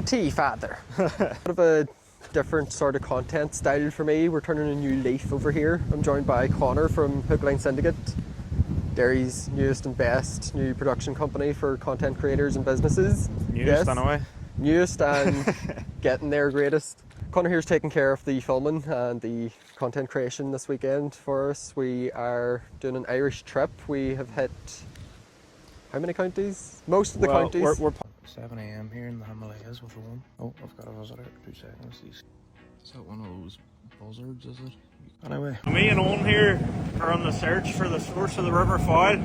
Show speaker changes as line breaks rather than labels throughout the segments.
of tea, father. Bit of a different sort of content style for me. We're turning a new leaf over here. I'm joined by Conor from Hook Line Syndicate, Derry's newest and best new production company for content creators and businesses.
Newest, anyway.
Newest and getting there greatest. Conor here's taking care of the filming and the content creation this weekend for us. We are doing an Irish trip. We have hit how many counties? Most of the counties.
We're 7 a.m. here in the Himalayas with one. Oh, I've got a visitor. 2 seconds. Is that one of those buzzards, is it? Anyway. Me and Owen here are on the search for the source of the River Foyle.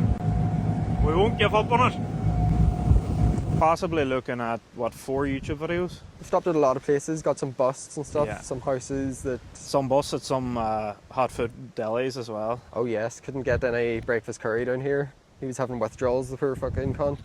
We won't give up on it. Possibly looking at, 4 YouTube videos?
We've stopped at a lot of places, got some busts and stuff,
Yeah.
some houses that...
Some busts at some hot food delis as well.
Oh yes, couldn't get any breakfast curry down here. He was having withdrawals, the poor fucking cunt.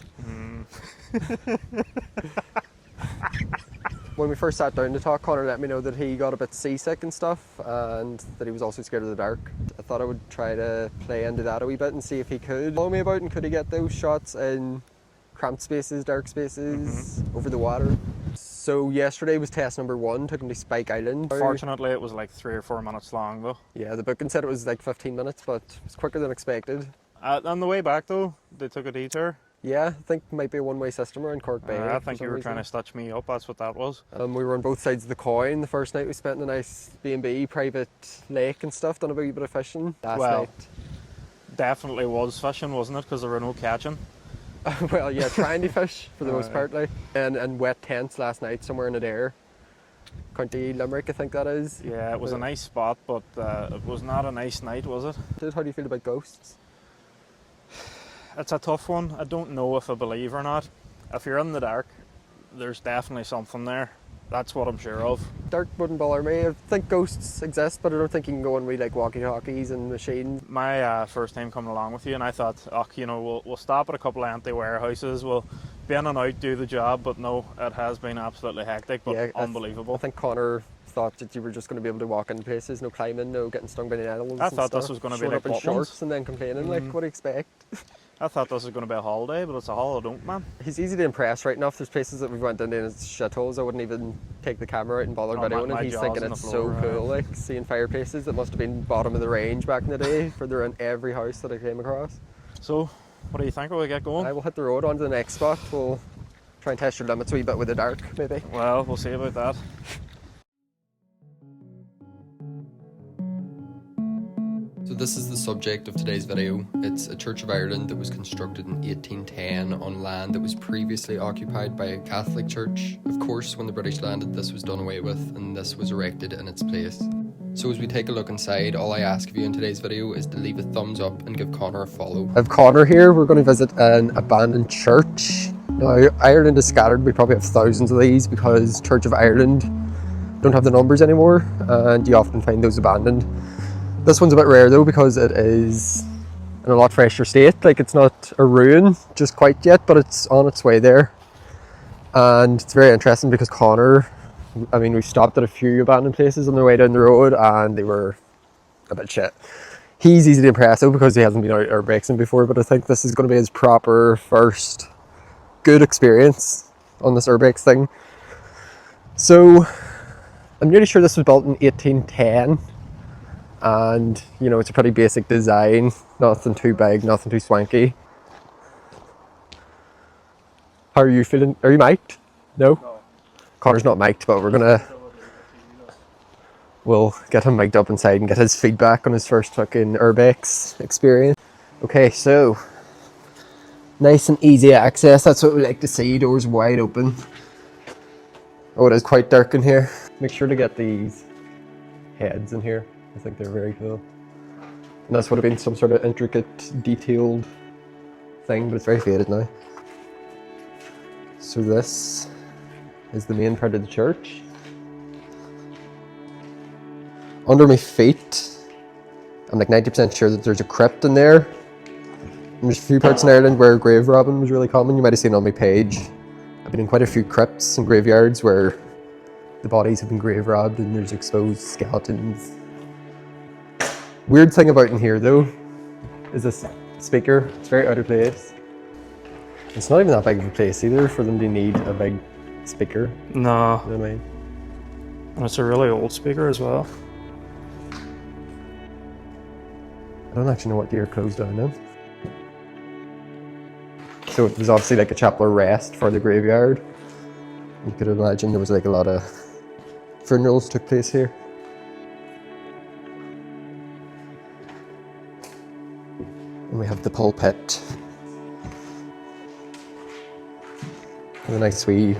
When we first sat down to talk, Conor let me know that he got a bit seasick and stuff, and that he was also scared of the dark. I thought I would try to play into that a wee bit and see if he could follow me about and could he get those shots in cramped spaces, dark spaces, over the water. So yesterday was test number 1, took him to Spike Island.
Fortunately it was like 3 or 4 minutes long though.
Yeah, the booking said it was like 15 minutes, but it was quicker than expected.
On the way back though, they took a detour.
Yeah, I think it might be a one-way system around Cork Bay.
I think you were trying to stitch me up, that's what that was.
We were on both sides of the coin. The first night we spent in a nice B&B, private lake and stuff, done a wee bit of fishing. Last night.
Definitely was fishing, wasn't it? Because there were no catching.
Well, yeah, trying to fish for the most part. Like. And wet tents last night somewhere in Adair. County Limerick, I think that is.
Yeah, it was a nice spot, but it was not a nice night, was it?
How do you feel about ghosts?
It's a tough one. I don't know if I believe or not. If you're in the dark, there's definitely something there. That's what I'm sure of.
Dark wouldn't bother me. I think ghosts exist, but I don't think you can go and read like walkie-talkies and machines.
My first time coming along with you, and I thought, we'll stop at a couple of empty warehouses, we'll be in and out, do the job, but no, it has been absolutely hectic, but yeah, unbelievable.
I think Conor thought that you were just going to be able to walk into places, no climbing, no getting stung by nettles.
I thought this was going to be like
up in shorts and then complaining, like, what do you expect?
I thought this was going to be a holiday, but it's a holiday, man.
He's easy to impress right enough. There's places that we went into and it's shitholes. I wouldn't even take the camera out and bother videoing, and he's thinking it's so cool, like seeing fireplaces that must have been bottom of the range back in the day, for they're in every house that I came across.
So, what do you think? Will we get going?
I will hit the road on to the next spot. We'll try and test your limits a wee bit with the dark, maybe.
Well, we'll see about that.
So this is the subject of today's video. It's a Church of Ireland that was constructed in 1810 on land that was previously occupied by a Catholic church. Of course, when the British landed, this was done away with and this was erected in its place. So as we take a look inside, all I ask of you in today's video is to leave a thumbs up and give Conor a follow.
I have Conor here. We're going to visit an abandoned church. Now, Ireland is scattered. We probably have thousands of these because Church of Ireland don't have the numbers anymore, and you often find those abandoned. This one's a bit rare though because it is in a lot fresher state. Like, it's not a ruin just quite yet, but it's on its way there. And it's very interesting because Conor, we stopped at a few abandoned places on the way down the road and they were a bit shit. He's easy to impress though because he hasn't been out urbexing before, but I think this is going to be his proper first good experience on this urbex thing. So I'm nearly sure this was built in 1810. And it's a pretty basic design, nothing too big, nothing too swanky. How are you feeling? Are you mic'd? No? Conor's not mic'd, but we'll get him mic'd up inside and get his feedback on his first fucking urbex experience. Okay, so nice and easy access, that's what we like to see, doors wide open. Oh, it is quite dark in here. Make sure to get these heads in here. I think they're very cool. And this would have been some sort of intricate, detailed thing, but it's very faded now. So this is the main part of the church. Under my feet, I'm like 90% sure that there's a crypt in there. And there's a few parts in Ireland where grave robbing was really common. You might have seen it on my page. I've been in quite a few crypts and graveyards where the bodies have been grave robbed and there's exposed skeletons. Weird thing about in here though is this speaker. It's very out of place. It's not even that big of a place either for them to need a big speaker.
No.
You know what I mean?
And it's a really old speaker as well.
I don't actually know what year it closed down then. So it was obviously like a chapel of rest for the graveyard. You could imagine there was like a lot of funerals took place here. And we have the pulpit. With a nice wee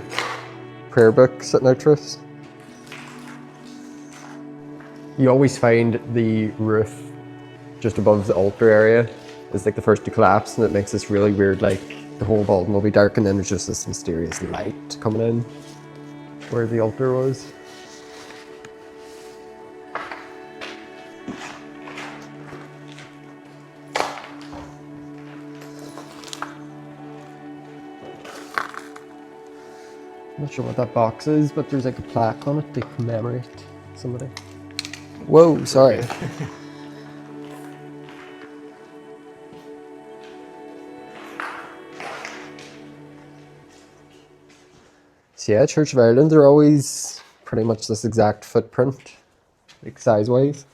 prayer book sitting out for us. You always find the roof just above the altar area is like the first to collapse, and it makes this really weird, like the whole building will be dark and then there's just this mysterious light coming in where the altar was. I'm not sure what that box is, but there's like a plaque on it to commemorate somebody. Whoa, sorry. So yeah, Church of Ireland, they're always pretty much this exact footprint, like size-wise.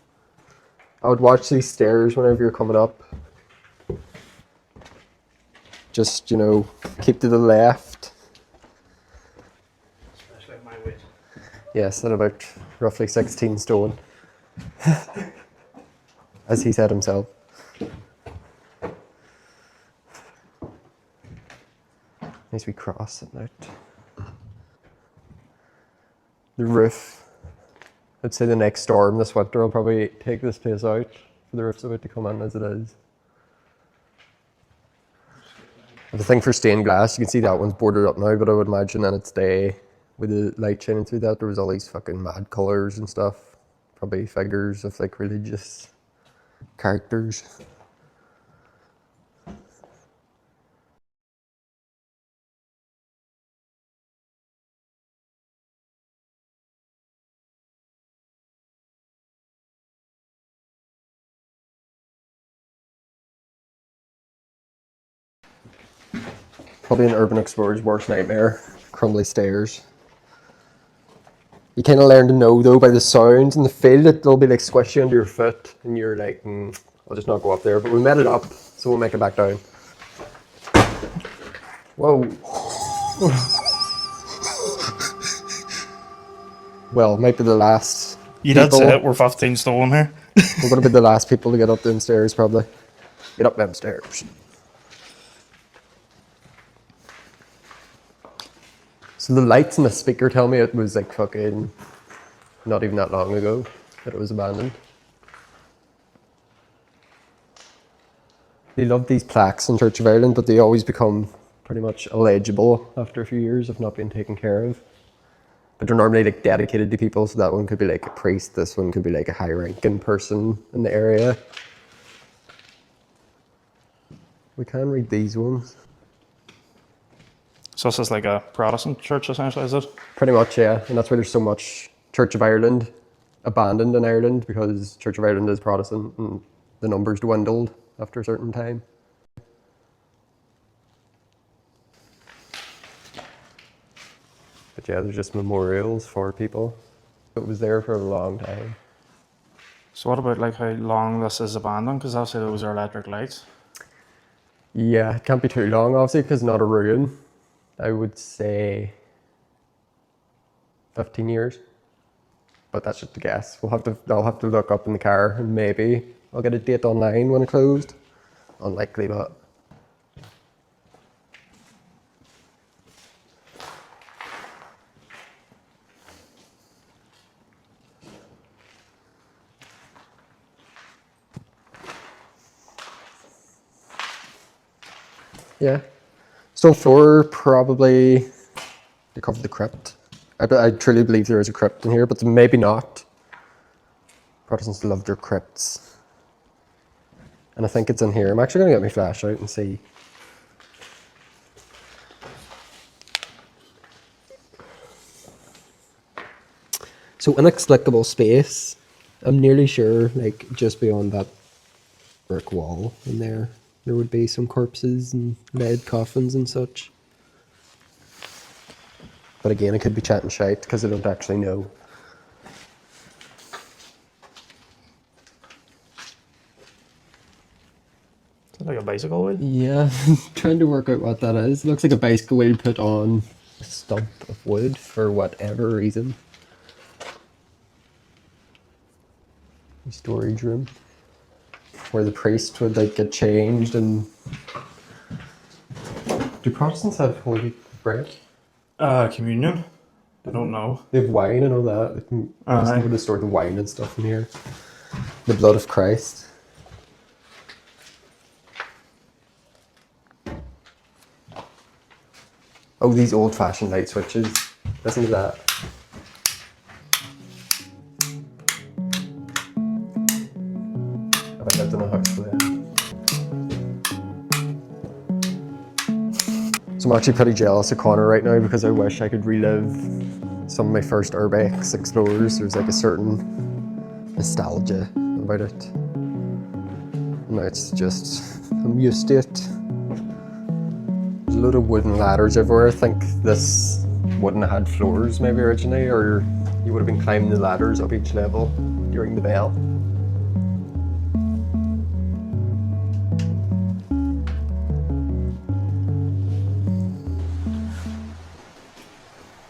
I would watch these stairs whenever you're coming up. Just, you know, keep to the left.
Especially at my weight.
Yes, at about roughly 16 stone. As he said himself. Nice wee cross sitting out. The roof. I'd say the next storm this winter will probably take this place out. The roof's about to come in as it is. The thing for stained glass, you can see that one's bordered up now, but I would imagine in its day, with the light shining through that, there was all these fucking mad colours and stuff. Probably figures of like religious characters. Probably an urban explorer's worst nightmare. Crumbly stairs. You kind of learn to know though by the sounds and the feel that they'll be like squishy under your foot, and you're like, I'll just not go up there. But we made it up, so we'll make it back down. Whoa. Well, it might be the last.
You did
people.
say it, we're 15 stone here.
We're going to be the last people to get up them stairs, probably. Get up them stairs. So the lights in the speaker tell me it was like fucking not even that long ago that it was abandoned. They love these plaques in Church of Ireland, but they always become pretty much illegible after a few years of not being taken care of. But they're normally like dedicated to people, so that one could be like a priest, this one could be like a high-ranking person in the area. We can read these ones.
So this is like a Protestant church essentially, is it?
Pretty much, yeah. And that's why there's so much Church of Ireland abandoned in Ireland, because Church of Ireland is Protestant and the numbers dwindled after a certain time. But yeah, there's just memorials for people. It was there for a long time.
So what about like how long this is abandoned? Because obviously those are electric lights.
Yeah, it can't be too long, obviously, because it's not a ruin. I would say 15 years, but that's just a guess. I'll have to look up in the car, and maybe I'll get a date online when it closed. Unlikely, but. Yeah. Stone floor, probably to cover the crypt. I truly believe there is a crypt in here, but maybe not. Protestants love their crypts. And I think it's in here. I'm actually going to get my flash out and see. So inexplicable space. I'm nearly sure, like, just beyond that brick wall in there, there would be some corpses and lead coffins and such. But again, I could be chatting shite because I don't actually know.
Is that like a bicycle wheel?
Yeah, trying to work out what that is. Looks like a bicycle wheel put on a stump of wood for whatever reason. Storage room where the priest would like get changed. And do Protestants have holy bread?
Communion? I don't know.
They have wine and all that. They would have stored the wine and stuff in here. The blood of Christ. Oh, these old-fashioned light switches. Listen to that. I bet I don't know how to play it. So I'm actually pretty jealous of Conor right now because I wish I could relive some of my first Urbex Explorers. There's like a certain nostalgia about it. Now it's just, I'm used to it. There's a load of wooden ladders everywhere. I think this wouldn't have had floors maybe originally, or you would have been climbing the ladders up each level during the bell.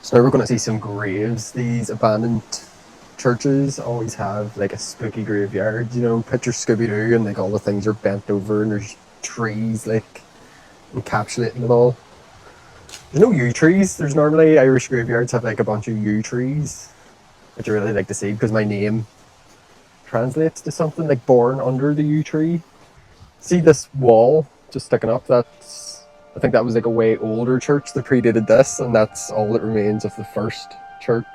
So now we're going to see some graves. These abandoned churches always have like a spooky graveyard, you know, picture Scooby-Doo and like all the things are bent over and there's trees like encapsulating them all. There's no yew trees. There's normally Irish graveyards have like a bunch of yew trees, which I really like to see because my name translates to something like born under the yew tree. See this wall just sticking up? I think that was like a way older church that predated this, and that's all that remains of the first church.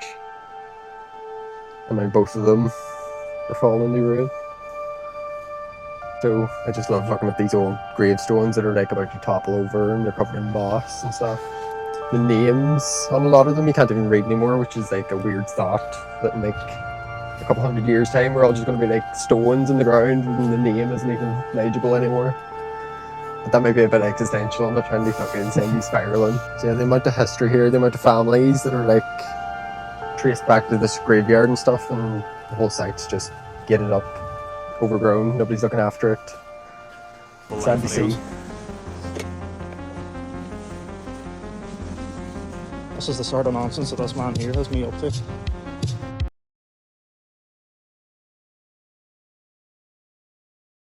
And now both of them are falling into ruin. So I just love looking at these old gravestones that are like about to topple over and they're covered in moss and stuff. The names on a lot of them you can't even read anymore, which is like a weird thought that in like a couple 100 years time we're all just going to be like stones in the ground and the name isn't even legible anymore. But that might be a bit existential. I'm not trying to be fucking semi-spiraling. So yeah, the amount of history here, the amount of families that are like traced back to this graveyard and stuff, and the whole site's just gated up, overgrown, nobody's looking after it. Sad to see.
This is the sort of nonsense that this man here has me up to.